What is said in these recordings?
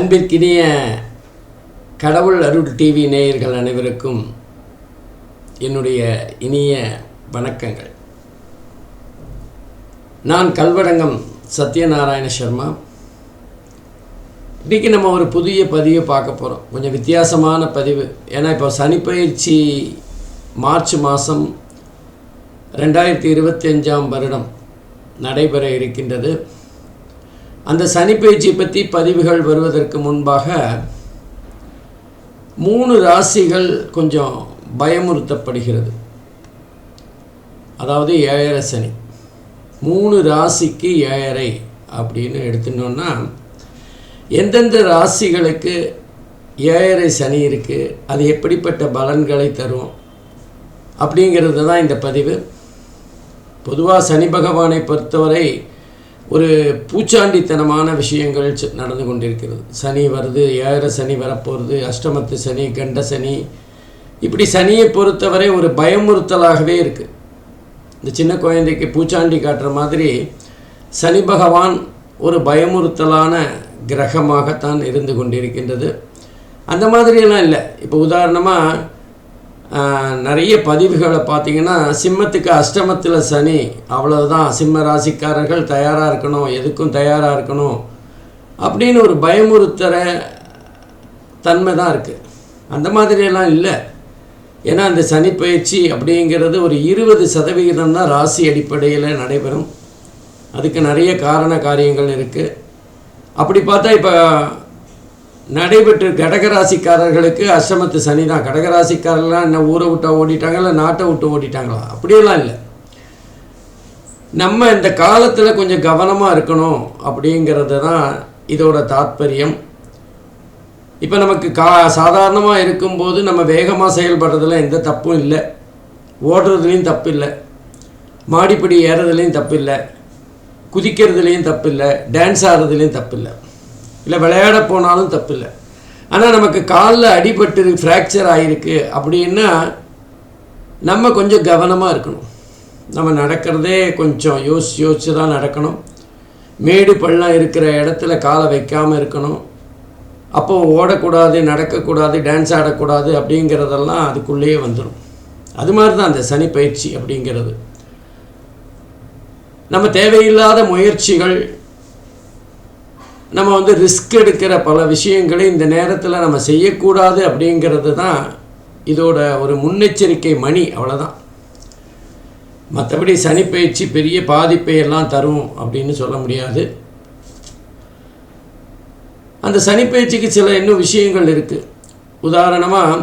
அன்பிற்கினிய கடவுள் அருள் டிவி நேயர்கள் அனைவருக்கும் என்னுடைய இனிய வணக்கங்கள். நான் கல்வடங்கம் சத்யநாராயண சர்மா. இன்றைக்கி நம்ம ஒரு புதிய பதிவை பார்க்க போகிறோம். கொஞ்சம் வித்தியாசமான பதிவு. ஏன்னா இப்போ சனிப்பயிற்சி மார்ச் மாதம் 2025 வருடம் நடைபெற இருக்கின்றது. அந்த சனிப்பயிற்சி பற்றி பதிவுகள் வருவதற்கு முன்பாக 3 ராசிகள் கொஞ்சம் பயமுறுத்தப்படுகிறது. அதாவது 7 சனி, 3 ராசிக்கு 7 அப்படின்னு எடுத்துட்டோம்னா எந்தெந்த ராசிகளுக்கு 7 சனி இருக்குது, அது எப்படிப்பட்ட பலன்களை தரும் அப்படிங்கிறது தான் இந்த பதிவு. பொதுவாக சனி பகவானை பொறுத்தவரை ஒரு பூச்சாண்டித்தனமான விஷயங்கள் நடந்து கொண்டிருக்கிறது. சனி வருது, 7 சனி வரப்போகிறது, அஷ்டமத்து சனி, கண்ட சனி, இப்படி சனியை பொறுத்தவரை ஒரு பயமுறுத்தலாகவே இருக்குது. இந்த சின்ன குழந்தைக்கு பூச்சாண்டி காட்டுற மாதிரி சனி பகவான் ஒரு பயமுறுத்தலான கிரகமாகத்தான் இருந்து கொண்டிருக்கின்றது. அந்த மாதிரியெல்லாம் இல்லை. இப்போ உதாரணமாக நிறைய பதிவுகளை பார்த்திங்கன்னா, சிம்மத்துக்கு அஷ்டமத்தில் சனி, அவ்வளவுதான், சிம்ம ராசிக்காரர்கள் தயாராக இருக்கணும், எதுக்கும் தயாராக இருக்கணும் அப்படின்னு ஒரு பயமுறுத்துகிற தன்மை தான் இருக்குது. அந்த மாதிரியெல்லாம் இல்லை. ஏன்னா அந்த சனி பயிற்சி அப்படிங்கிறது ஒரு 20% தான் ராசி அடிப்படையில் நடைபெறும். அதுக்கு நிறைய காரண காரியங்கள் இருக்குது. அப்படி பார்த்தா இப்போ நடைபெற்று கடகராசிக்காரர்களுக்கு அஷ்டமத்து சனி தான். கடகராசிக்காரர்கள்லாம் என்ன ஊரை விட்டு ஓடிட்டாங்களா, நாட்டை விட்டு ஓடிட்டாங்களா? அப்படியெல்லாம் இல்லை. நம்ம இந்த காலத்தில் கொஞ்சம் கவனமாக இருக்கணும் அப்படிங்கிறது தான் இதோட தாத்பரியம். இப்போ நமக்கு சாதாரணமாக இருக்கும்போது நம்ம வேகமாக செயல்படுறதுல எந்த தப்பும் இல்லை, ஓடுறதுலேயும் தப்பு இல்லை, மாடிப்படி ஏறுறதுலேயும் தப்பு இல்லை, குதிக்கிறதுலேயும் தப்பு இல்லை, டான்ஸ் ஆடுறதுலேயும் தப்பு இல்லை, இல்லை விளையாட போனாலும் தப்பு இல்லை. ஆனால் நமக்கு காலில் அடிபட்டு ஃப்ராக்சர் ஆகிருக்கு அப்படின்னா நம்ம கொஞ்சம் கவனமாக இருக்கணும். நம்ம நடக்கிறதே கொஞ்சம் யோசிச்சு தான் நடக்கணும். மேடு பள்ளம் இருக்கிற இடத்துல காலை வைக்காமல் இருக்கணும். அப்போது ஓடக்கூடாது, நடக்கக்கூடாது, டான்ஸ் ஆடக்கூடாது அப்படிங்கிறதெல்லாம் அதுக்குள்ளேயே வந்துடும். அது மாதிரி தான் அந்த சனி பயிற்சி அப்படிங்கிறது. நம்ம தேவையில்லாத முயற்சிகள், நம்ம ரிஸ்க் எடுக்கிற பல விஷயங்களை இந்த நேரத்தில் நம்ம செய்யக்கூடாது அப்படிங்கிறது தான் இதோட ஒரு முன்னெச்சரிக்கை மணி, அவ்வளோதான். மற்றபடி சனிப்பயிற்சி பெரிய பாதிப்பை எல்லாம் தரும் அப்படின்னு சொல்ல முடியாது. அந்த சனிப்பயிற்சிக்கு சில இன்னும் விஷயங்கள் இருக்குது. உதாரணமாக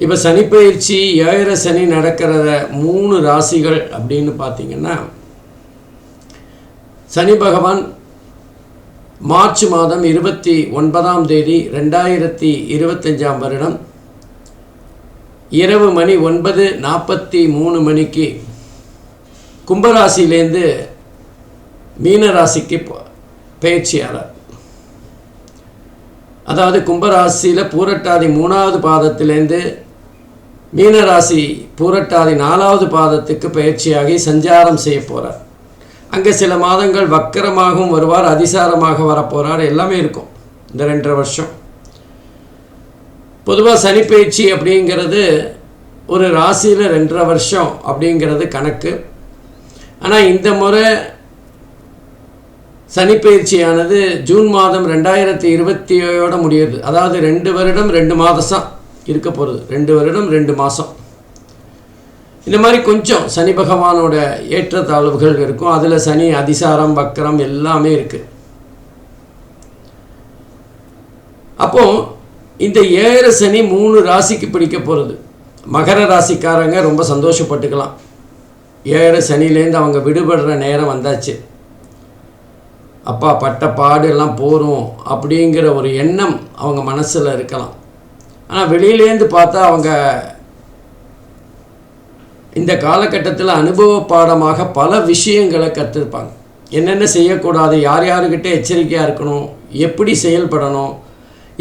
இப்போ சனிப்பயிற்சி 7 சனி நடக்கிறத 3 ராசிகள் அப்படின்னு பார்த்திங்கன்னா, சனி பகவான் மார்ச் மாதம் 29ஆம் தேதி 2025 வருடம் இரவு மணி 9:43 மணிக்கு கும்பராசிலேருந்து மீனராசிக்கு பயிற்சியாகிறார். அதாவது கும்பராசியில் பூரட்டாதி 3வது பாதத்திலேருந்து மீனராசி பூரட்டாதி 4வது பாதத்துக்கு பயிற்சியாகி சஞ்சாரம் செய்ய போகிறார். அங்கே சில மாதங்கள் வக்கரமாகவும் வருவார், அதிசாரமாக வரப்போகிறார், எல்லாமே இருக்கும் இந்த 2.5 வருஷம். பொதுவாக சனிப்பயிற்சி அப்படிங்கிறது ஒரு ராசியில் 2.5 வருஷம் அப்படிங்கிறது கணக்கு. ஆனால் இந்த முறை சனிப்பயிற்சியானது ஜூன் மாதம் 2027 முடியுது. அதாவது 2 வருடம் 2 மாதம் இருக்க போகிறது. 2 வருடம் 2 மாதம். இந்த மாதிரி கொஞ்சம் சனி பகவானோட ஏற்றத்தாழ்வுகள் இருக்கும். அதில் சனி அதிசாரம், வக்கரம் எல்லாமே இருக்குது. அப்போது இந்த 7 சனி 3 ராசிக்கு பிடிக்க போகிறது. மகர ராசிக்காரங்க ரொம்ப சந்தோஷப்பட்டுக்கலாம். 7 சனிலேருந்து அவங்க விடுபடுற நேரம் வந்தாச்சு, அப்பா பட்ட பாடு எல்லாம் போகிறோம் அப்படிங்கிற ஒரு எண்ணம் அவங்க மனசில் இருக்கலாம். ஆனால் வெளியிலேருந்து பார்த்தா அவங்க இந்த காலகட்டத்தில் அனுபவ பாடமாக பல விஷயங்களை கற்றுருப்பாங்க. என்னென்ன செய்யக்கூடாது, யார் யாருக்கிட்ட எச்சரிக்கையாக இருக்கணும், எப்படி செயல்படணும்,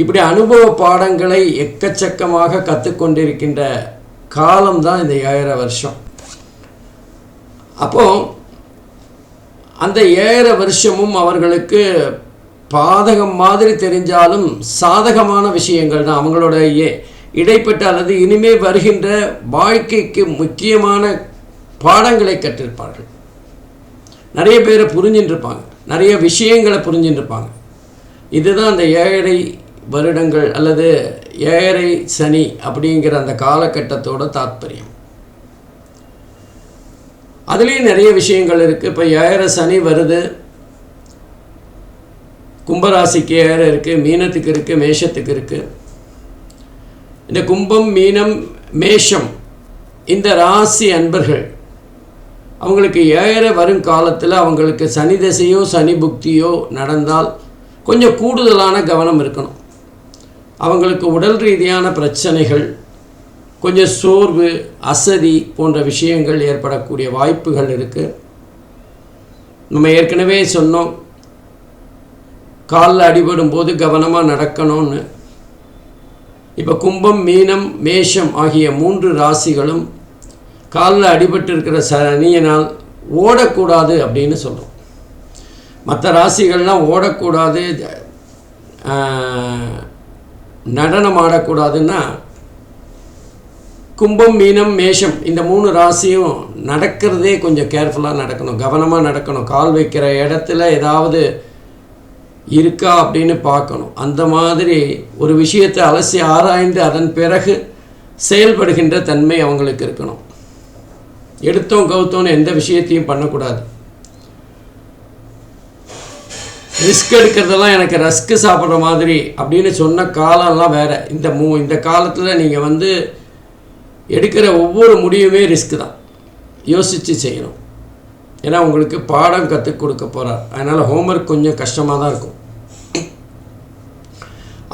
இப்படி அனுபவ பாடங்களை எக்கச்சக்கமாக கற்றுக்கொண்டிருக்கின்ற காலம்தான் இந்த 7 வருஷம். அப்போது அந்த 7 வருஷமும் அவர்களுக்கு பாதகம் மாதிரி தெரிஞ்சாலும் சாதகமான விஷயங்கள் தான். அவங்களோட இடைப்பட்ட அல்லது இனிமே வருகின்ற வாழ்க்கைக்கு முக்கியமான பாடங்களை கற்றிருப்பார்கள். நிறைய பேரை புரிஞ்சுட்டு இருப்பாங்க, நிறைய விஷயங்களை புரிஞ்சுட்டு இருப்பாங்க. இதுதான் அந்த 7 வருடங்கள் அல்லது 7 சனி அப்படிங்கிற அந்த காலகட்டத்தோட தாத்பரியம். அதுலேயும் நிறைய விஷயங்கள் இருக்குது. இப்போ 7 சனி வருது, கும்பராசிக்கு 7 இருக்குது, மீனத்துக்கு இருக்குது, மேஷத்துக்கு இருக்குது. இந்த கும்பம், மீனம், மேஷம் இந்த ராசி அன்பர்கள் அவங்களுக்கு 7 வரும் காலத்தில் அவங்களுக்கு சனி தசையோ சனி புக்தியோ நடந்தால் கொஞ்சம் கூடுதலான கவனம் இருக்கணும். அவங்களுக்கு உடல் ரீதியான பிரச்சனைகள், கொஞ்சம் சோர்வு, அசதி போன்ற விஷயங்கள் ஏற்படக்கூடிய வாய்ப்புகள் இருக்குது. நம்ம ஏற்கனவே சொன்னோம், காலில் அடிபடும் போது கவனமாக நடக்கணும்னு. இப்போ கும்பம், மீனம், மேஷம் ஆகிய 3 ராசிகளும் காலில் அடிபட்டு இருக்கிற சனியினால் ஓடக்கூடாது அப்படின்னு சொல்கிறோம். மற்ற ராசிகள்லாம் ஓடக்கூடாது, நடனம் ஆடக்கூடாதுன்னா, கும்பம், மீனம், மேஷம் இந்த 3 ராசியும் நடக்கிறதே கொஞ்சம் கேர்ஃபுல்லாக நடக்கணும், கவனமாக நடக்கணும். கால் வைக்கிற இடத்துல ஏதாவது இருக்கா அப்படின்னு பார்க்கணும். அந்த மாதிரி ஒரு விஷயத்தை அலசி ஆராய்ந்து அதன் பிறகு செயல்படுகின்ற தன்மை அவங்களுக்கு இருக்கணும். எடுத்தோம் கவுத்தோன்னு எந்த விஷயத்தையும் பண்ணக்கூடாது. ரிஸ்க் எடுக்கிறதெல்லாம் எனக்கு ரஸ்க்கு சாப்பிட்ற மாதிரி அப்படின்னு சொன்ன காலம்லாம் வேறு. இந்த காலத்தில் நீங்கள் எடுக்கிற ஒவ்வொரு முடிவுமே ரிஸ்க்கு தான், யோசித்து செய்யணும். ஏன்னா உங்களுக்கு பாடம் கற்றுக் கொடுக்க போகிறார். அதனால் ஹோம்ஒர்க் கொஞ்சம் கஷ்டமாக தான் இருக்கும்.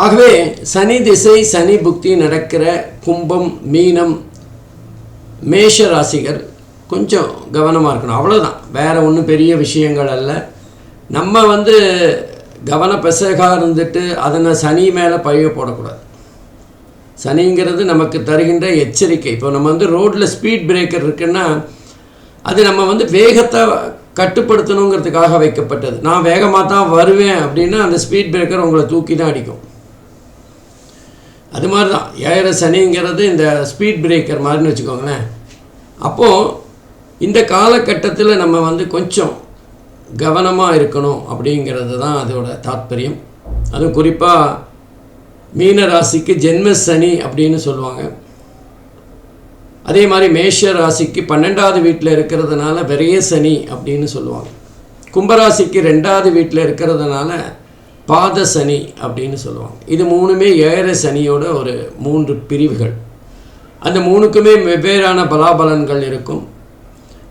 ஆகவே சனி திசை சனி புக்தி நடக்கிற கும்பம், மீனம், மேஷ ராசிகள் கொஞ்சம் கவனமாக இருக்கணும். அவ்வளோதான், வேறு ஒன்றும் பெரிய விஷயங்கள் அல்ல. நம்ம கவனப்பெசகாக இருந்துட்டு அதனை சனி மேலே பழிய போடக்கூடாது. சனிங்கிறது நமக்கு தருகின்ற எச்சரிக்கை. இப்போ நம்ம ரோட்டில் ஸ்பீட் பிரேக்கர் இருக்குன்னா அது நம்ம வேகத்தை கட்டுப்படுத்தணுங்கிறதுக்காக வைக்கப்பட்டது. நான் வேகமாக தான் வருவேன் அப்படின்னா அந்த ஸ்பீட் பிரேக்கர் உங்களை தூக்கி தான் அடிக்கும். அது மாதிரி தான் 7 சனிங்கிறது இந்த ஸ்பீட் பிரேக்கர் மாதிரின்னு வச்சுக்கோங்களேன். அப்போது இந்த காலகட்டத்தில் நம்ம கொஞ்சம் கவனமாக இருக்கணும் அப்படிங்கிறது தான் அதோட தாத்பரியம். அதுவும் குறிப்பாக மீன ராசிக்கு ஜென்ம சனி அப்படின்னு சொல்லுவாங்க. அதே மாதிரி மேஷ ராசிக்கு 12வது வீட்டில் இருக்கிறதுனால விரைய சனி அப்படின்னு சொல்லுவாங்க. கும்பராசிக்கு 2வது வீட்டில் இருக்கிறதுனால பாத சனி அப்படின்னு சொல்லுவாங்க. இது 3மே 7 சனியோட ஒரு 3 பிரிவுகள். அந்த 3க்குமே வெவ்வேறான பலாபலன்கள் இருக்கும்.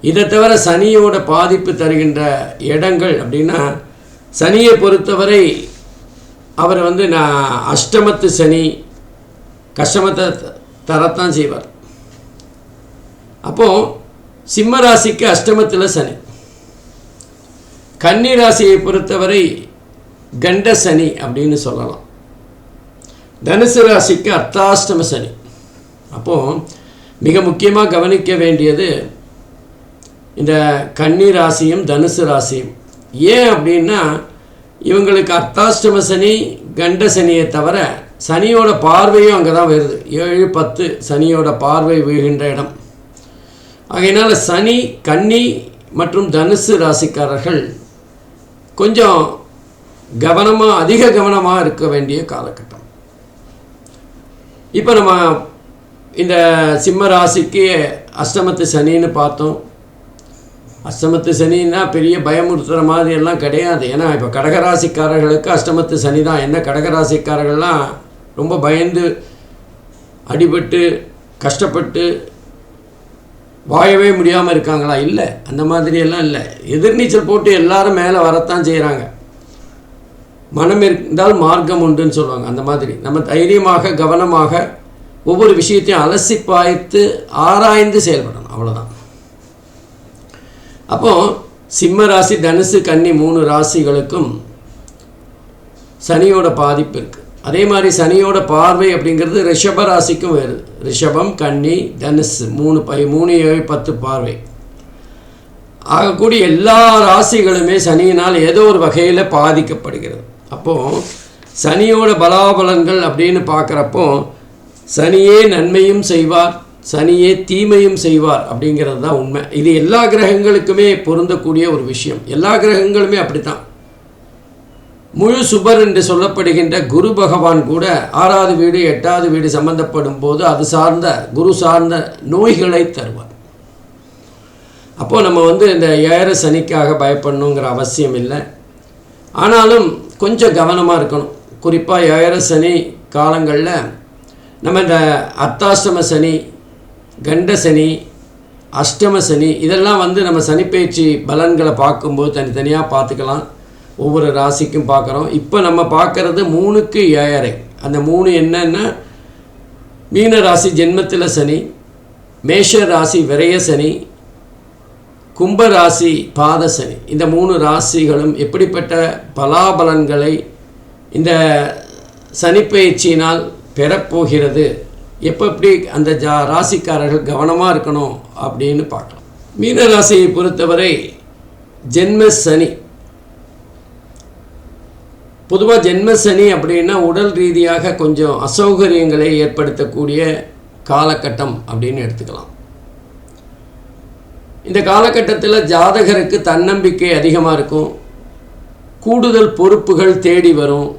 இதை தவிர சனியோட பாதிப்பு தருகின்ற இடங்கள் அப்படின்னா, சனியை பொறுத்தவரை அவர் நான் அஷ்டமத்து சனி, கஷ்டமத்தை தரத்தான் செய்வார். அப்போது சிம்ம ராசிக்கு அஷ்டமத்தில் சனி, கன்னி ராசியை பொறுத்தவரை கண்ட சனி அப்படின்னு சொல்லலாம். தனுசு ராசிக்கு அர்த்தாஷ்டம சனி. அப்போது மிக முக்கியமாக கவனிக்க வேண்டியது இந்த கன்னி ராசியும் தனுசு ராசியும். ஏன் அப்படின்னா இவங்களுக்கு அர்த்தாஷ்டம சனி, கண்ட சனியை தவிர சனியோட பார்வையும் அங்கே தான் வருது. 7, 10 சனியோட பார்வை வீழ்கின்ற இடம். ஆகையினால சனி, கன்னி மற்றும் தனுசு ராசிக்காரர்கள் கொஞ்சம் கவனமாக, அதிக கவனமாக இருக்க வேண்டிய காலகட்டம். இப்போ நம்ம இந்த சிம்ம ராசிக்கு அஷ்டமத்து சனின்னு பார்த்தோம். அஷ்டமத்து சனின்னா பெரிய பயமுறுத்துகிற மாதிரி எல்லாம் கிடையாது. ஏன்னா இப்போ கடகராசிக்காரர்களுக்கு அஷ்டமத்து சனி தான். என்ன கடகராசிக்காரர்கள்லாம் ரொம்ப பயந்து அடிபட்டு கஷ்டப்பட்டு வாழவே முடியாமல் இருக்காங்களா? இல்லை, அந்த மாதிரியெல்லாம் இல்லை. எதிர்நீச்சல் போட்டு எல்லாரும் மேலே வரத்தான் செய்கிறாங்க. மனம் இருந்தால் மார்க்கம் உண்டுன்னு சொல்லுவாங்க. அந்த மாதிரி நம்ம தைரியமாக கவனமாக ஒவ்வொரு விஷயத்தையும் அலசி பாய்த்து ஆராய்ந்து செயல்படணும். அவ்வளோதான். அப்போது சிம்ம ராசி, தனுசு, கன்னி 3 ராசிகளுக்கும் சனியோட பாதிப்பு இருக்குது. அதே மாதிரி சனியோட பார்வை அப்படிங்கிறது ரிஷப ராசிக்கும் வருது. ரிஷபம், கன்னி, தனுசு 3 7 10 பார்வை ஆகக்கூடிய எல்லா ராசிகளுமே சனியினால் ஏதோ ஒரு வகையில் பாதிக்கப்படுகிறது. அப்போது சனியோட பலாபலன்கள் அப்படின்னு பார்க்குறப்போ சனியே நன்மையும் செய்வார், சனியே தீமையும் செய்வார் அப்படிங்கிறது தான் உண்மை. இது எல்லா கிரகங்களுக்குமே பொருந்தக்கூடிய ஒரு விஷயம். எல்லா கிரகங்களுமே அப்படி தான். முழு சுபர் என்று சொல்லப்படுகின்ற குரு பகவான் கூட 6வது வீடு 8வது வீடு சம்பந்தப்படும் போது அது சார்ந்த குரு சார்ந்த நோய்களை தருவார். அப்போது நம்ம இந்த 7 சனிக்காக பயப்படணுங்கிற அவசியம் இல்லை. ஆனாலும் கொஞ்சம் கவனமாக இருக்கணும். குறிப்பாக 7 சனி காலங்களில் நம்ம இந்த அர்த்தாஷ்டம சனி, கண்ட சனி, அஷ்டம சனி இதெல்லாம் நம்ம சனிப்பெயர்ச்சி பலன்களை பார்க்கும்போது தனித்தனியாக பார்த்துக்கலாம். ஒவ்வொரு ராசிக்கும் பார்க்குறோம். இப்போ நம்ம பார்க்குறது 3க்கு 7. அந்த 3 என்னன்னா மீன ராசி ஜென்மத்தில் சனி, மேஷ ராசி விரய சனி, கும்ப ராசி பாத சனி. இந்த 3 ராசிகளும் எப்படிப்பட்ட பலாபலன்களை இந்த சனிப்பெயர்ச்சியினால் பெறப்போகிறது, எப்படி அந்த ராசிக்காரர்கள் கவனமாக இருக்கணும் அப்படின்னு பார்க்கலாம். மீன ராசியை பொறுத்தவரை ஜென்ம சனி. பொதுவாக ஜென்ம சனி அப்படின்னா உடல் ரீதியாக கொஞ்சம் அசௌகரியங்களை ஏற்படுத்தக்கூடிய காலகட்டம் அப்படின்னு எடுத்துக்கலாம். இந்த காலகட்டத்தில் ஜாதகருக்கு தன்னம்பிக்கை அதிகமாக இருக்கும், கூடுதல் பொறுப்புகள் தேடி வரும்.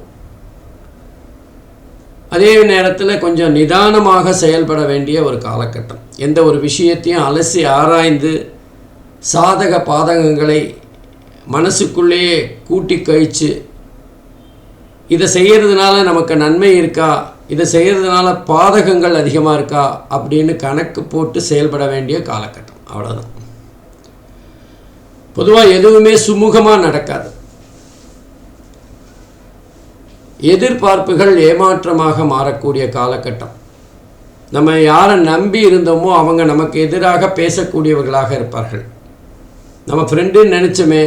அதே நேரத்தில் கொஞ்சம் நிதானமாக செயல்பட வேண்டிய ஒரு காலகட்டம். எந்த ஒரு விஷயத்தையும் அலசி ஆராய்ந்து சாதக பாதகங்களை மனசுக்குள்ளேயே கூட்டி கழித்து இதை செய்கிறதுனால நமக்கு நன்மை இருக்கா, இதை செய்கிறதுனால பாதகங்கள் அதிகமாக இருக்கா அப்படின்னு கணக்கு போட்டு செயல்பட வேண்டிய காலகட்டம். அவ்வளோதான். பொதுவாக எதுவுமே சுமூகமாக நடக்காது. எதிர்பார்ப்புகள் ஏமாற்றமாக மாறக்கூடிய காலகட்டம். நம்ம யாரை நம்பி இருந்தோமோ அவங்க நமக்கு எதிராக பேசக்கூடியவர்களாக இருப்பார்கள். நம்ம ஃப்ரெண்டுன்னு நினச்சோமே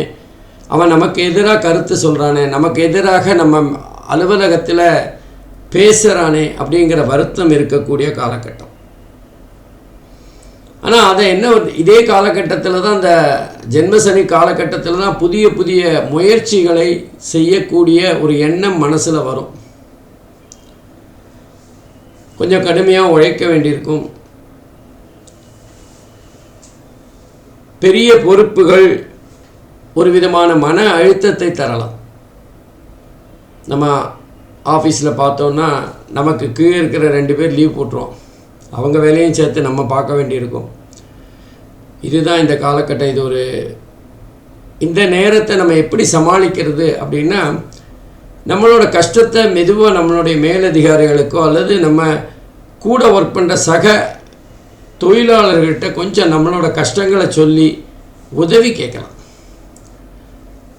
அவன் நமக்கு எதிராக கருத்து சொல்கிறானே, நமக்கு எதிராக நம்ம அலுவலகத்தில் பேசுகிறானே அப்படிங்கிற வருத்தம் இருக்கக்கூடிய காலகட்டம். ஆனால் அதை இதே காலகட்டத்தில் தான், இந்த ஜென்மசனி காலகட்டத்தில் தான் புதிய புதிய முயற்சிகளை செய்யக்கூடிய ஒரு எண்ணம் மனசில் வரும். கொஞ்சம் கடுமையாக உழைக்க வேண்டியிருக்கும். பெரிய பொறுப்புகள் ஒரு விதமான மன அழுத்தத்தை தரலாம். நம்ம ஆஃபீஸில் பார்த்தோன்னா நமக்கு கீழே இருக்கிற 2 பேர் லீவ் போட்டுருவோம், அவங்க வேலையும் சேர்த்து நம்ம பார்க்க வேண்டியிருக்கும். இதுதான் இந்த காலகட்டம். இது இந்த நேரத்தை நம்ம எப்படி சமாளிக்கிறது அப்படின்னா, நம்மளோட கஷ்டத்தை மெதுவாக நம்மளுடைய மேலதிகாரிகளுக்கோ அல்லது நம்ம கூட ஒர்க் பண்ணுற சக தொழிலாளர்கள்கிட்ட கொஞ்சம் நம்மளோட கஷ்டங்களை சொல்லி உதவி கேட்கலாம்.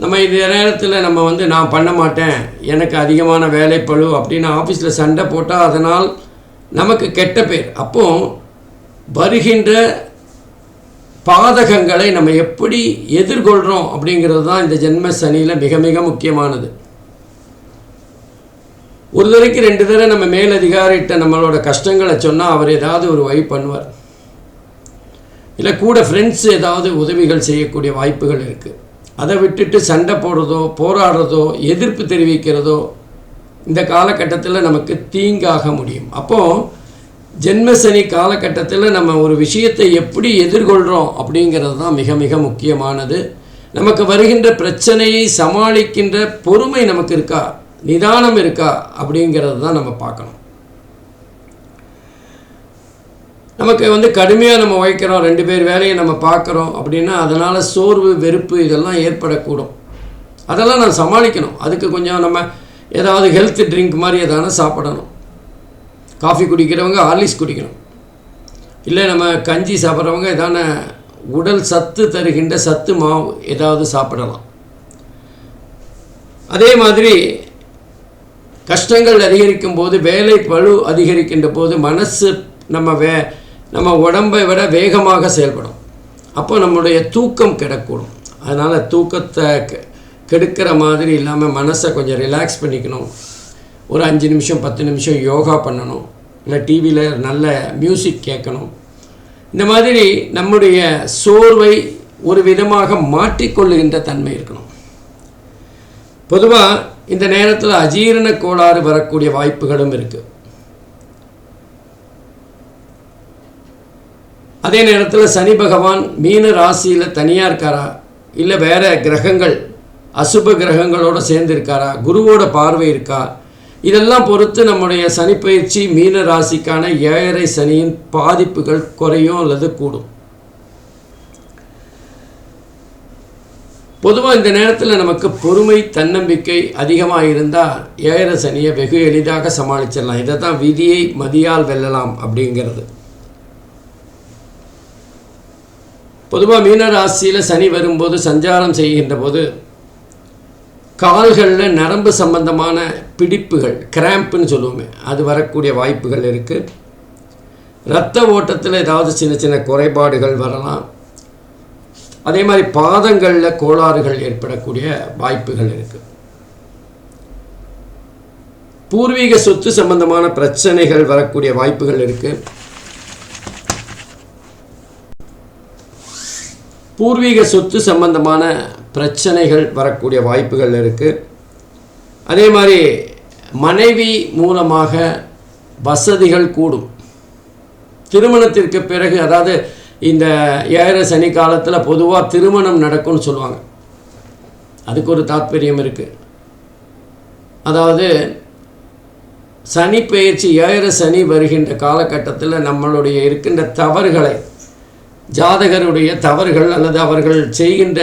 நம்ம இந்த நேரத்தில் நம்ம நான் பண்ண மாட்டேன், எனக்கு அதிகமான வேலைப்பளு அப்படின்னு ஆஃபீஸில் சண்டை போட்டால் அதனால் நமக்கு கெட்ட பேர். அப்போ வருகின்ற பாதகங்களை நம்ம எப்படி எதிர்கொள்கிறோம் அப்படிங்கிறது தான் இந்த ஜென்ம சனியில் மிக மிக முக்கியமானது. ஒரு தடவைக்கு 2 தடவை நம்ம மேலதிகாரிகிட்ட நம்மளோட கஷ்டங்களை சொன்னால் அவர் ஏதாவது ஒரு வழி பண்ணுவார். இல்லை கூட ஃப்ரெண்ட்ஸ் ஏதாவது உதவிகள் செய்யக்கூடிய வாய்ப்புகள் இருக்குது. அதை விட்டுட்டு சண்டை போடுறதோ போராடுறதோ எதிர்ப்பு தெரிவிக்கிறதோ இந்த காலகட்டத்தில் நமக்கு தீங்காக முடியும். அப்போது ஜென்மசனி காலகட்டத்தில் நம்ம ஒரு விஷயத்தை எப்படி எதிர்கொள்கிறோம் அப்படிங்கிறது தான் மிக மிக முக்கியமானது. நமக்கு வருகின்ற பிரச்சனையை சமாளிக்கின்ற பொறுமை நமக்கு இருக்கா, நிதானம் இருக்கா அப்படிங்கிறது தான் நம்ம பார்க்கணும். நமக்கு கடுமையாக நம்ம உழைக்கிறோம், 2 பேர் வேலையை நம்ம பார்க்குறோம் அப்படின்னா அதனால் சோர்வு வெறுப்பு இதெல்லாம் ஏற்படக்கூடும். அதெல்லாம் நான் சமாளிக்கணும். அதுக்கு கொஞ்சம் நம்ம ஏதாவது ஹெல்த் ட்ரிங்க் மாதிரி எதான சாப்பிடணும். காஃபி குடிக்கிறவங்க ஹார்லிக்ஸ் குடிக்கணும். இல்லை நம்ம கஞ்சி சாப்பிட்றவங்க எதான உடல் சத்து தருகின்ற சத்து மாவு ஏதாவது சாப்பிடலாம். அதே மாதிரி கஷ்டங்கள் அதிகரிக்கும் போது, வேலை பளு அதிகரிக்கின்ற போது மனசு நம்ம உடம்பை விட வேகமாக செயல்படும். அப்போ நம்முடைய தூக்கம் கெடக்கூடும். அதனால் தூக்கத்தை கெடுக்கிற மாதிரி இல்லாமல் மனசை கொஞ்சம் ரிலாக்ஸ் பண்ணிக்கணும். ஒரு 5 நிமிஷம் 10 நிமிஷம் யோகா பண்ணணும். இல்லை டிவியில் நல்ல மியூசிக் கேட்கணும். இந்த மாதிரி நம்முடைய சோர்வை ஒரு விதமாக மாற்றிக்கொள்ளுகின்ற தன்மை இருக்கணும். பொதுவாக இந்த நேரத்தில் அஜீரண கோளாறு வரக்கூடிய வாய்ப்புகளும் இருக்குது. அதே நேரத்தில் சனி பகவான் மீன ராசியில் தனியாக இருக்காரா, இல்லை வேறு கிரகங்கள் அசுப கிரகங்களோடு சேர்ந்து இருக்காரா, குருவோட பார்வை இருக்கா, இதெல்லாம் பொறுத்து நம்முடைய சனி பயிற்சி மீன ராசிக்கான 7.5 சனியின் பாதிப்புகள் குறையும் அல்லது கூடும். பொதுவாக இந்த நேரத்தில் நமக்கு பொறுமை தன்னம்பிக்கை அதிகமாக இருந்தால் 7.5 சனியை வெகு எளிதாக சமாளிச்சிடலாம். இதை தான் விதியை மதியால் வெல்லலாம் அப்படிங்கிறது. பொதுவாக மீன ராசியில் சனி வரும்போது சஞ்சாரம் செய்கின்ற போது கால்களில் நரம்பு சம்பந்தமான பிடிப்புகள், கிராம்ப்னு சொல்லுவோமே, அது வரக்கூடிய வாய்ப்புகள் இருக்குது. இரத்த ஓட்டத்தில் ஏதாவது சின்ன சின்ன குறைபாடுகள் வரலாம். அதே மாதிரி பாதங்களில் கோளாறுகள் ஏற்படக்கூடிய வாய்ப்புகள் இருக்குது. பூர்வீக சொத்து சம்பந்தமான பிரச்சனைகள் வரக்கூடிய வாய்ப்புகள் இருக்குது. பூர்வீக சொத்து சம்பந்தமான பிரச்சனைகள் வரக்கூடிய வாய்ப்புகள் இருக்குது. அதே மாதிரி மனைவி மூலமாக வசதிகள் கூடும். திருமணத்திற்கு பிறகு, அதாவது இந்த 7.5 சனி காலத்தில் பொதுவாக திருமணம் நடக்கும்னு சொல்லுவாங்க. அதுக்கு ஒரு தாத்பரியம் இருக்குது. அதாவது சனி பயிற்சி 7.5 சனி வருகின்ற காலகட்டத்தில் நம்மளுடைய இருக்கின்ற தவறுகளை, ஜாதகருடைய தவறுகள் அல்லது அவர்கள் செய்கின்ற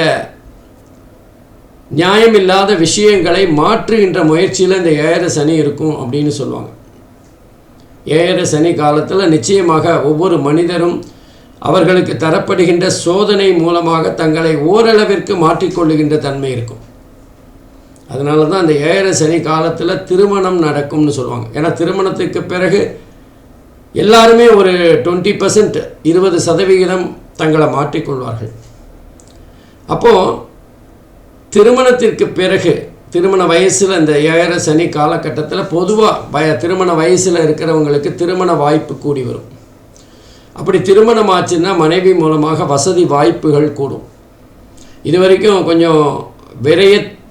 நியாயமில்லாத விஷயங்களை மாற்றுகின்ற முயற்சியில் இந்த 7.5 சனி இருக்கும் அப்படின்னு சொல்லுவாங்க. 7.5 சனி காலத்தில் நிச்சயமாக ஒவ்வொரு மனிதரும் அவர்களுக்கு தரப்படுகின்ற சோதனை மூலமாக தங்களை ஓரளவிற்கு மாற்றிக்கொள்ளுகின்ற தன்மை இருக்கும். அதனால தான் அந்த 7.5 சனி காலத்தில் திருமணம் நடக்கும்னு சொல்லுவாங்க. ஏன்னா திருமணத்துக்கு பிறகு எல்லாருமே ஒரு 20%, 20% தங்களை மாற்றிக்கொள்வார்கள். அப்போது திருமணத்திற்கு பிறகு, திருமண வயசில் இந்த 7.5 சனி காலகட்டத்தில் பொதுவாக திருமண வயசில் இருக்கிறவங்களுக்கு திருமண வாய்ப்பு கூடி வரும். அப்படி திருமணம் ஆச்சுன்னா மனைவி மூலமாக வசதி வாய்ப்புகள் கூடும். இது வரைக்கும் கொஞ்சம்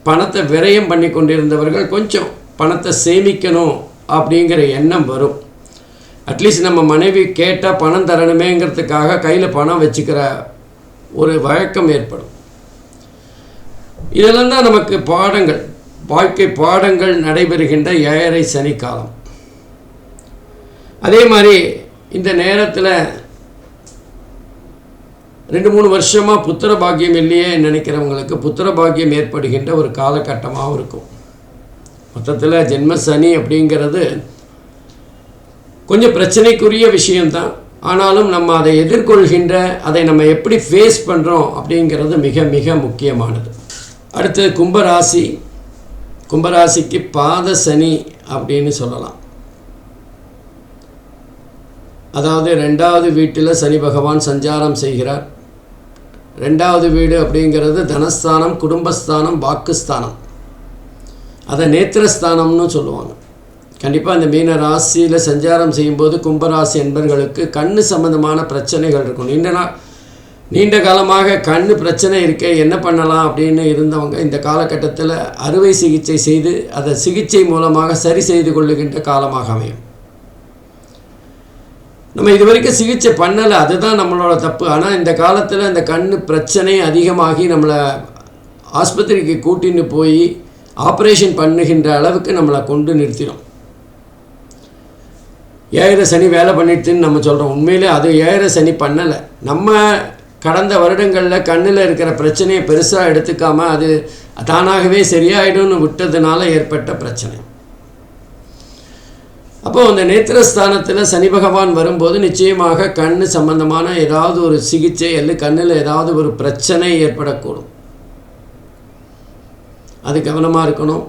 பணத்தை விரயம் பண்ணி கொண்டிருந்தவர்கள் கொஞ்சம் பணத்தை சேமிக்கணும் அப்படிங்கிற எண்ணம் வரும். அட்லீஸ்ட் நம்ம மனைவி கேட்டால் பணம் தரணுமேங்கிறதுக்காக கையில் பணம் வச்சுக்கிற ஒரு வழக்கம் ஏற்படும். இதெல்லாம் தான் நமக்கு பாடங்கள், வாழ்க்கை பாடங்கள் நடைபெறுகின்ற 7.5 சனி காலம். அதே மாதிரி இந்த நேரத்தில் 2-3 வருஷமாக புத்திர பாக்கியம் இல்லையே நினைக்கிறவங்களுக்கு புத்திர பாக்கியம் ஏற்படுகின்ற ஒரு காலகட்டமாகவும் இருக்கும். மொத்தத்தில் ஜென்ம சனி அப்படிங்கிறது கொஞ்சம் பிரச்சனைக்குரிய விஷயம்தான். ஆனாலும் நம்ம அதை எதிர்கொள்கின்ற, அதை நம்ம எப்படி ஃபேஸ் பண்ணுறோம் அப்படிங்கிறது மிக மிக முக்கியமானது. அடுத்து கும்பராசி. கும்பராசிக்கு பாத சனி அப்படின்னு சொல்லலாம். அதாவது 2வது வீட்டில் சனி பகவான் சஞ்சாரம் செய்கிறார். 2வது வீடு அப்படிங்கிறது தனஸ்தானம், குடும்பஸ்தானம், வாக்குஸ்தானம். அதை நேத்திரஸ்தானம்னு சொல்லுவாங்க. கண்டிப்பாக இந்த மீன ராசியில் சஞ்சாரம் செய்யும்போது கும்பராசி என்பர்களுக்கு கண்ணு சம்பந்தமான பிரச்சனைகள் இருக்கும். நீண்ட காலமாக கண்ணு பிரச்சனை இருக்கே, என்ன பண்ணலாம் அப்படின்னு இருந்தவங்க இந்த காலகட்டத்தில் அறுவை சிகிச்சை செய்து அதை சிகிச்சை மூலமாக சரி செய்து கொள்ளுகின்ற காலமாக அமையும். நம்ம இது வரைக்கும் சிகிச்சை பண்ணலை, அதுதான் நம்மளோட தப்பு. ஆனால் இந்த காலத்தில் இந்த கண் பிரச்சனை அதிகமாகி நம்மளை ஆஸ்பத்திரிக்கு கூட்டின்னு போய் ஆப்ரேஷன் பண்ணுகின்ற அளவுக்கு நம்மளை கொண்டு நிறுத்திடும். 7.5 சனி வேலை பண்ணிட்டுன்னு நம்ம சொல்கிறோம். உண்மையிலே அது 7.5 சனி பண்ணலை. நம்ம கடந்த வருடங்களில் கண்ணில் இருக்கிற பிரச்சனையை பெருசாக எடுத்துக்காமல் அது தானாகவே சரியாயிடும்னு விட்டதுனால ஏற்பட்ட பிரச்சனை. அப்போது அந்த நேத்திரஸ்தானத்தில் சனி பகவான் வரும்போது நிச்சயமாக கண் சம்பந்தமான ஏதாவது ஒரு சிகிச்சை அல்லது கண்ணில் ஏதாவது ஒரு பிரச்சனை ஏற்படக்கூடும். அது கவனமாக இருக்கணும்.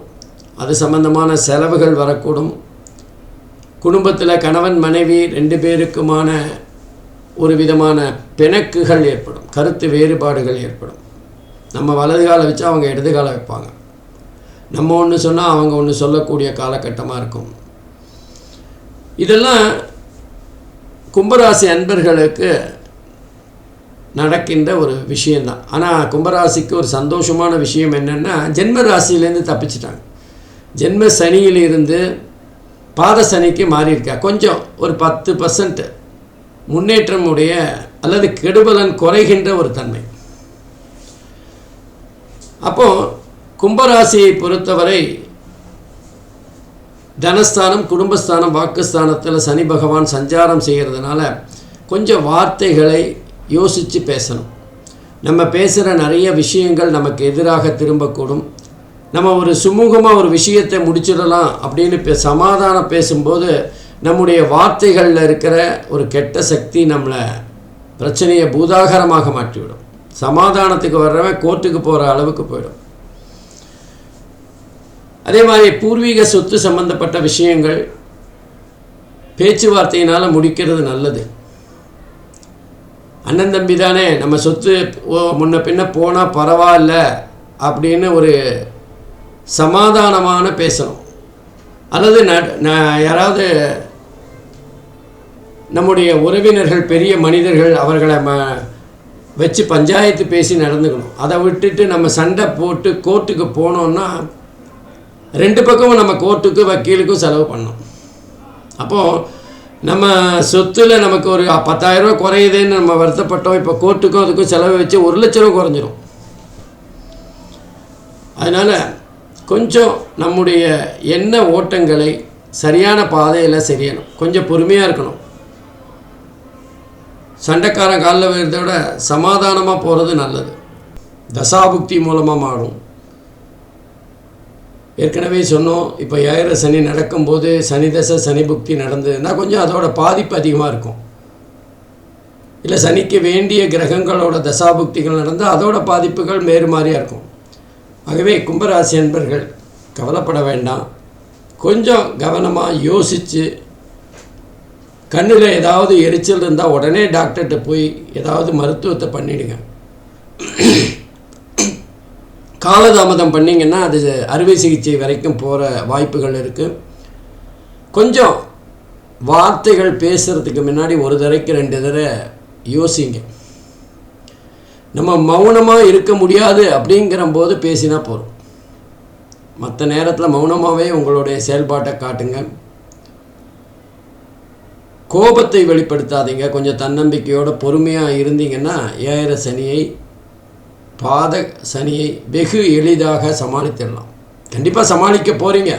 அது சம்பந்தமான செலவுகள் வரக்கூடும். குடும்பத்தில் கணவன் மனைவி 2 பேருக்குமான ஒரு விதமான பிணக்குகள் ஏற்படும், கருத்து வேறுபாடுகள் ஏற்படும். நம்ம வலது காலை வச்சு அவங்க இடது காலை வைப்பாங்க. நம்ம ஒன்று சொன்னால் அவங்க ஒன்று சொல்லக்கூடிய காலகட்டமாக இருக்கும். இதெல்லாம் கும்பராசி அன்பர்களுக்கு நடக்கின்ற ஒரு விஷயந்தான். ஆனால் கும்பராசிக்கு ஒரு சந்தோஷமான விஷயம் என்னென்னா, ஜென்ம ராசியிலேருந்து தப்பிச்சிட்டாங்க. ஜென்ம சனியிலிருந்து பாத சனிக்கு மாறியிருக்கா. கொஞ்சம் ஒரு 10% முன்னேற்றம் உடைய அல்லது கெடுபலன் குறைகின்ற ஒரு தன்மை. அப்போது கும்பராசியை பொறுத்தவரை தனஸ்தானம், குடும்பஸ்தானம், வாக்குஸ்தானத்தில் சனி பகவான் சஞ்சாரம் செய்கிறதுனால கொஞ்சம் வார்த்தைகளை யோசித்து பேசணும். நம்ம பேசுகிற நிறைய விஷயங்கள் நமக்கு எதிராக திரும்பக்கூடும். நம்ம ஒரு சுமூகமாக ஒரு விஷயத்தை முடிச்சிடலாம் அப்படின்னு சமாதானம் பேசும்போது நம்முடைய வார்த்தைகளில் இருக்கிற ஒரு கெட்ட சக்தி நம்மளை பிரச்சனையை பூதாகரமாக மாற்றிவிடும். சமாதானத்துக்கு வர்றவன் கோர்ட்டுக்கு போகிற அளவுக்கு போயிடும். அதே மாதிரி பூர்வீக சொத்து சம்பந்தப்பட்ட விஷயங்கள் பேச்சுவார்த்தையினால் முடிக்கிறது நல்லது. அண்ணன் தம்பி தானே, நம்ம சொத்து முன்ன பின்ன போனால் பரவாயில்ல அப்படின்னு ஒரு சமாதானமான பேசணும். அல்லது யாராவது நம்முடைய உறவினர்கள், பெரிய மனிதர்கள், அவர்களை வச்சு பஞ்சாயத்து பேசி நடந்துக்கணும். அதை விட்டுட்டு நம்ம சண்டை போட்டு கோர்ட்டுக்கு போனோன்னா 2 பக்கமும் நம்ம கோர்ட்டுக்கு வக்கீலுக்கும் செலவு பண்ணோம். அப்போது நம்ம சொத்தில் நமக்கு ஒரு 10,000 ரூபா குறையுதுன்னு நம்ம வருத்தப்பட்டோம். இப்போ கோர்ட்டுக்கும் அதுக்கும் செலவு வச்சு 1 லட்ச ரூபா குறைஞ்சிரும். அதனால் கொஞ்சம் நம்முடைய எண்ண ஓட்டங்களை சரியான பாதையில் செய்யணும். கொஞ்சம் பொறுமையாக இருக்கணும். சண்டைக்காரன் காலில் விழுறத விட சமாதானமாக போகிறது நல்லது. தசாபுக்தி மூலமாக மாறும். ஏற்கனவே சொன்னோம், இப்போ 7 சனி நடக்கும்போது சனி தசை சனி புக்தி நடந்ததுன்னா கொஞ்சம் அதோட பாதிப்பு அதிகமாக இருக்கும். இல்லை சனிக்கு வேண்டிய கிரகங்களோட தசாபுக்திகள் நடந்தால் அதோட பாதிப்புகள் வேறு மாதிரியாக இருக்கும். ஆகவே கும்பராசி அன்பர்கள் கவலைப்பட வேண்டாம். கொஞ்சம் கவனமாக யோசித்து, கண்ணில் ஏதாவது எரிச்சல் இருந்தால் உடனே டாக்டர்கிட்ட போய் ஏதாவது மருத்துவத்தை பண்ணிவிடுங்க. காலதாமதம் பண்ணிங்கன்னா அது அறுவை சிகிச்சை வரைக்கும் போகிற வாய்ப்புகள் இருக்குது. கொஞ்சம் வார்த்தைகள் பேசுகிறதுக்கு முன்னாடி 1 தடவைக்கு 2 தடவை யோசிங்க. நம்ம மௌனமாக இருக்க முடியாது அப்படிங்கிற போது பேசினா போதும். மற்ற நேரத்தில் மௌனமாகவே உங்களுடைய செயல்பாட்டை காட்டுங்க. கோபத்தை வெளிப்படுத்தாதீங்க. கொஞ்சம் தன்னம்பிக்கையோட பொறுமையாக இருந்தீங்கன்னா 7 சனியை, பாத சனியை வெகு எளிதாக சமாளித்திடலாம். கண்டிப்பாக சமாளிக்க போகிறீங்க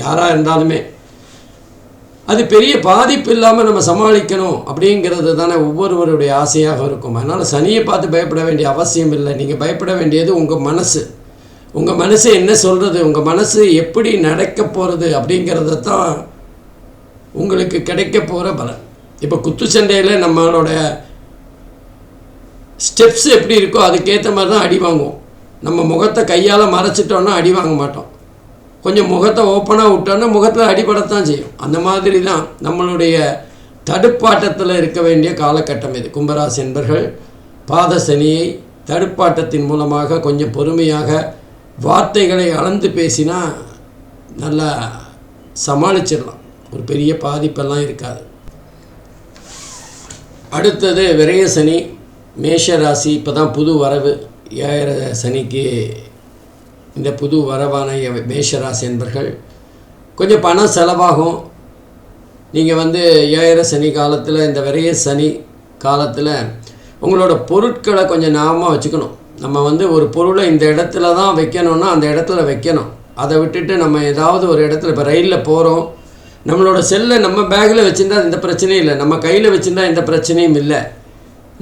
யாராக இருந்தாலுமே. அது பெரிய பாதிப்பு இல்லாமல் நம்ம சமாளிக்கணும் அப்படிங்கிறது தானே ஒவ்வொருவருடைய ஆசையாக இருக்கும். அதனால் சனியை பார்த்து பயப்பட வேண்டிய அவசியம் இல்லை. நீங்கள் பயப்பட வேண்டியது உங்கள் மனசு. உங்கள் மனசு என்ன சொல்கிறது, உங்கள் மனசு எப்படி நடக்க போகிறது அப்படிங்கிறத தான் உங்களுக்கு கிடைக்க போகிற பலன். இப்போ குத்து சண்டையில் நம்மளோட ஸ்டெப்ஸ் எப்படி இருக்கோ அதுக்கேற்ற மாதிரி தான் அடி வாங்குவோம். நம்ம முகத்தை கையால் மறைச்சிட்டோன்னா அடி வாங்க மாட்டோம். கொஞ்சம் முகத்தை ஓப்பனாக விட்டோன்னா முகத்தில் அடிபடத்தான் செய்யும். அந்த மாதிரி தான் நம்மளுடைய தடுப்பாட்டத்தில் இருக்க வேண்டிய காலகட்டம் இது. கும்பராசி என்பர்கள் பாத சனியை தடுப்பாட்டத்தின் மூலமாக கொஞ்சம் பொறுமையாக வார்த்தைகளை அளந்து பேசினா நல்லா சமாளிச்சிடலாம். ஒரு பெரிய பாதிப்பெல்லாம் இருக்காது. அடுத்தது விரய சனி, மேஷ ராசி. இப்போ தான் புது வரவு. 7 சனிக்கு இந்த புது வரவான மேஷராசி என்பர்கள் கொஞ்சம் பணம் செலவாகும். நீங்கள் 7 சனி காலத்தில், இந்த விரைய சனி காலத்தில் உங்களோட பொருட்களை கொஞ்சம் ஞாபகமாக வச்சுக்கணும். நம்ம ஒரு பொருளை இந்த இடத்துல தான் வைக்கணும்னா அந்த இடத்துல வைக்கணும். அதை விட்டுட்டு நம்ம ஏதாவது ஒரு இடத்துல, இப்போ ரயிலில் போகிறோம், நம்மளோட செல்லை நம்ம பேக்கில் வச்சுருந்தா இந்த பிரச்சனையும் இல்லை, நம்ம கையில் வச்சுருந்தா எந்த பிரச்சனையும் இல்லை.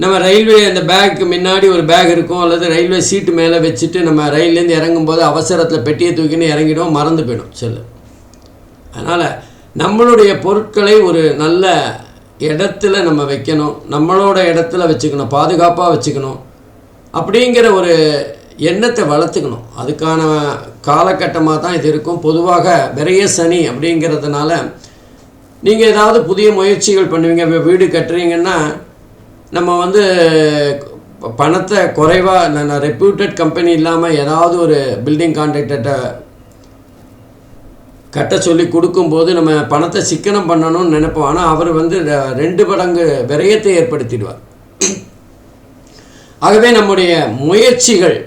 நம்ம ரயில்வே அந்த பேக்கு முன்னாடி ஒரு பேக் இருக்கும், அல்லது ரயில்வே சீட்டு மேலே வச்சுட்டு நம்ம ரயில்லேருந்து இறங்கும்போது அவசரத்தில் பெட்டியை தூக்கின்னு இறங்கிடும், மறந்து போயிடும் செல்லு. அதனால் நம்மளுடைய பொருட்களை ஒரு நல்ல இடத்துல நம்ம வைக்கணும், நம்மளோட இடத்துல வச்சுக்கணும், பாதுகாப்பாக வச்சுக்கணும் அப்படிங்கிற ஒரு எண்ணத்தை வளர்த்துக்கணும். அதுக்கான காலகட்டமாக தான் இது இருக்கும். பொதுவாக விரைய சனி அப்படிங்கிறதுனால நீங்கள் ஏதாவது புதிய முயற்சிகள் பண்ணுவீங்க. வீடு கட்டுறீங்கன்னா நம்ம பணத்தை குறைவாக, ரெப்யூட்டட் கம்பெனி இல்லாமல் ஏதாவது ஒரு பில்டிங் கான்ட்ராக்டர்கிட்ட கட்ட சொல்லி கொடுக்கும்போது நம்ம பணத்தை சிக்கனம் பண்ணணும்னு நினைப்போம். ஆனால் அவர் 2 மடங்கு விரயத்தை ஏற்படுத்திடுவார். ஆகவே நம்முடைய முயற்சிகள்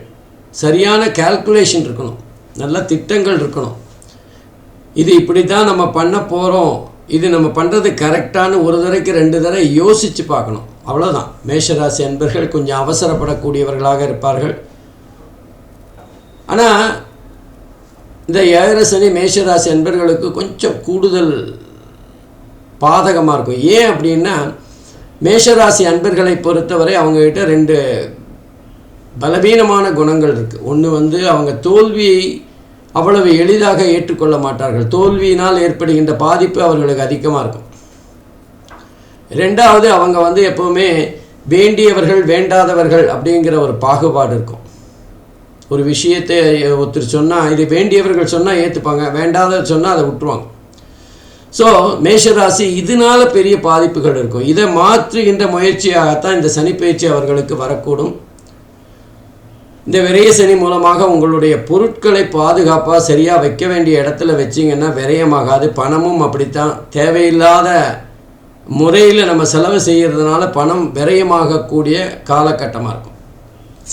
சரியான கால்குலேஷன் இருக்கணும், நல்ல திட்டங்கள் இருக்கணும். இது இப்படி தான் நம்ம பண்ண போகிறோம், இது நம்ம பண்ணுறது கரெக்டானு ஒரு தடவைக்கு 2 தடவை யோசித்து பார்க்கணும். அவ்வளோதான். மேஷராசி அன்பர்கள் கொஞ்சம் அவசரப்படக்கூடியவர்களாக இருப்பார்கள். ஆனால் இந்த 7 சனி மேஷராசி அன்பர்களுக்கு கொஞ்சம் கூடுதல் பாதகமாக இருக்கும். ஏன் அப்படின்னா, மேஷராசி அன்பர்களை பொறுத்தவரை அவங்கக்கிட்ட 2 பலவீனமான குணங்கள் இருக்குது. ஒன்று அவங்க தோல்வியை அவ்வளவு எளிதாக ஏற்றுக்கொள்ள மாட்டார்கள். தோல்வியினால் ஏற்படுகின்ற பாதிப்பு அவர்களுக்கு அதிகமாக இருக்கும். 2வது அவங்க எப்போவுமே வேண்டியவர்கள் வேண்டாதவர்கள் அப்படிங்கிற ஒரு பாகுபாடு இருக்கும். ஒரு விஷயத்தை ஒருத்தர் சொன்னால் இது வேண்டியவர்கள் சொன்னால் ஏற்றுப்பாங்க, வேண்டாதவர் சொன்னால் அதை விட்டுருவாங்க. ஸோ மேஷராசி இதனால் பெரிய பாதிப்புகள் இருக்கும். இதை மாற்றுகின்ற முயற்சியாகத்தான் இந்த சனிப்பெயர்ச்சி அவர்களுக்கு வரக்கூடும். இந்த விரய சனி மூலமாக உங்களுடைய பொருட்களை பாதுகாப்பாக சரியாக வைக்க வேண்டிய இடத்துல வச்சிங்கன்னா விரயமாகாது. பணமும் அப்படித்தான், தேவையில்லாத முறையில் நம்ம செலவு செய்கிறதுனால பணம் விரயமாகக்கூடிய காலகட்டமாக இருக்கும்.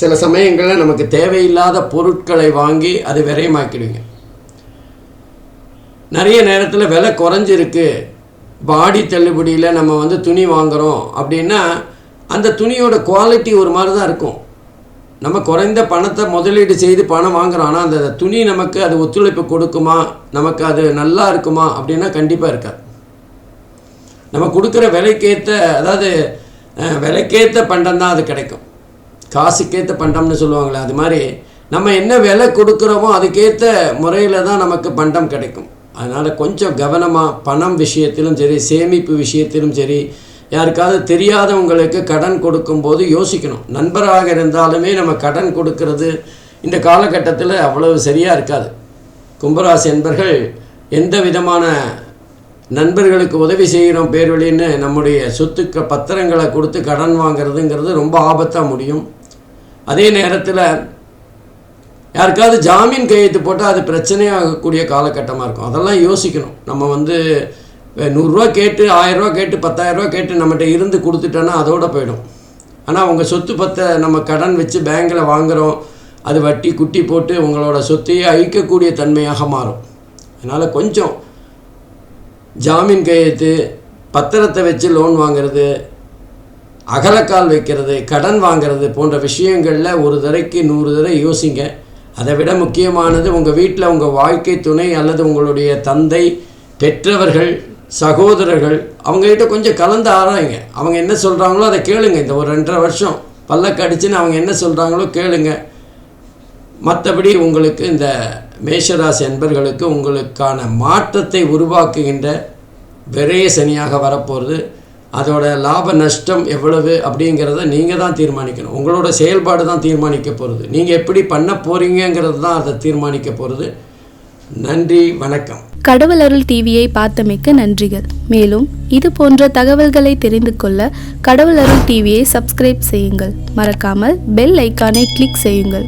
சில சமயங்களில் நமக்கு தேவையில்லாத பொருட்களை வாங்கி அது விரயமாக்கிடுவீங்க. நிறைய நேரத்தில் விலை குறைஞ்சிருக்கு, பாடி தள்ளுபடியில் நம்ம துணி வாங்குகிறோம் அப்படின்னா அந்த துணியோட குவாலிட்டி ஒரு மாதிரி தான் இருக்கும். நம்ம குறைந்த பணத்தை முதலீடு செய்து பணம் வாங்குகிறோம், ஆனால் அந்த துணி நமக்கு அது ஒத்துழைப்பு கொடுக்குமா, நமக்கு அது நல்லா இருக்குமா அப்படின்னா கண்டிப்பாக இருக்காது. நம்ம கொடுக்குற விலைக்கேற்ற, அதாவது விலைக்கேற்ற பண்டம் தான் அது கிடைக்கும். காசுக்கேற்ற பண்டம்னு சொல்லுவாங்களே, அது மாதிரி நம்ம என்ன விலை கொடுக்குறோமோ அதுக்கேற்ற முறையில் தான் நமக்கு பண்டம் கிடைக்கும். அதனால் கொஞ்சம் கவனமாக பணம் விஷயத்திலும் சரி, சேமிப்பு விஷயத்திலும் சரி, யாருக்காவது தெரியாதவங்களுக்கு கடன் கொடுக்கும்போது யோசிக்கணும். நண்பராக இருந்தாலுமே நம்ம கடன் கொடுக்கறது இந்த காலகட்டத்தில் அவ்வளவு சரியாக இருக்காது. கும்பராசி என்பர்கள் எந்த விதமான நண்பர்களுக்கு உதவி செய்கிறோம் பேர் வழின்னு நம்முடைய சொத்துக்க பத்திரங்களை கொடுத்து கடன் வாங்கிறதுங்கிறது ரொம்ப ஆபத்தாக முடியும். அதே நேரத்தில் யாருக்காவது ஜாமீன் கையெழுத்து போட்டால் அது பிரச்சனையாகக்கூடிய காலகட்டமாக இருக்கும். அதெல்லாம் யோசிக்கணும். நம்ம 100 ரூபா கேட்டு 1000 ரூபா கேட்டு 10,000 ரூபா கேட்டு நம்மகிட்ட இருந்து கொடுத்துட்டோன்னா அதோடு போயிடும். ஆனால் உங்கள் சொத்து பத்தை நம்ம கடன் வச்சு பேங்கில் வாங்குகிறோம், அது வட்டி குட்டி போட்டு உங்களோட சொத்தையே அழிக்கக்கூடிய தன்மையாக மாறும். அதனால் கொஞ்சம் ஜாமீன் கையெழுத்து, பத்திரத்தை வச்சு லோன் வாங்கிறது, அகலக்கால் வைக்கிறது, கடன் வாங்கிறது போன்ற விஷயங்களில் ஒரு தடவைக்கு 100 தடவை யோசிங்க. அதை விட முக்கியமானது உங்கள் வீட்டில் உங்கள் வாழ்க்கை துணை அல்லது உங்களுடைய தந்தை, பெற்றவர்கள், சகோதரர்கள் அவங்ககிட்ட கொஞ்சம் கலந்து ஆராயுங்க. அவங்க என்ன சொல்கிறாங்களோ அதை கேளுங்க. இந்த ஒரு 2.5 வருஷம் பல்லக்கு அடிச்சுன்னு அவங்க என்ன சொல்கிறாங்களோ கேளுங்க. மற்றபடி உங்களுக்கு இந்த மேஷராசி அன்பர்களுக்கு உங்களுக்கான மாற்றத்தை உருவாக்குகின்ற விரய சனியாக வரப்போகிறது. அதோட லாப நஷ்டம் எவ்வளவு அப்படிங்கிறத நீங்கள் தான் தீர்மானிக்கணும். உங்களோட செயல்பாடு தான் தீர்மானிக்க போகிறது. நீங்கள் எப்படி பண்ண போகிறீங்கிறது தான் அதை தீர்மானிக்க போகிறது. நன்றி, வணக்கம். கடவுள் அருள் டிவியை பார்த்தமைக்கு நன்றிகள். மேலும் இது போன்ற தகவல்களை தெரிந்து கொள்ள கடவுள் அருள் டிவியை சப்ஸ்கிரைப் செய்யுங்கள். மறக்காமல் பெல் ஐக்கானை கிளிக் செய்யுங்கள்.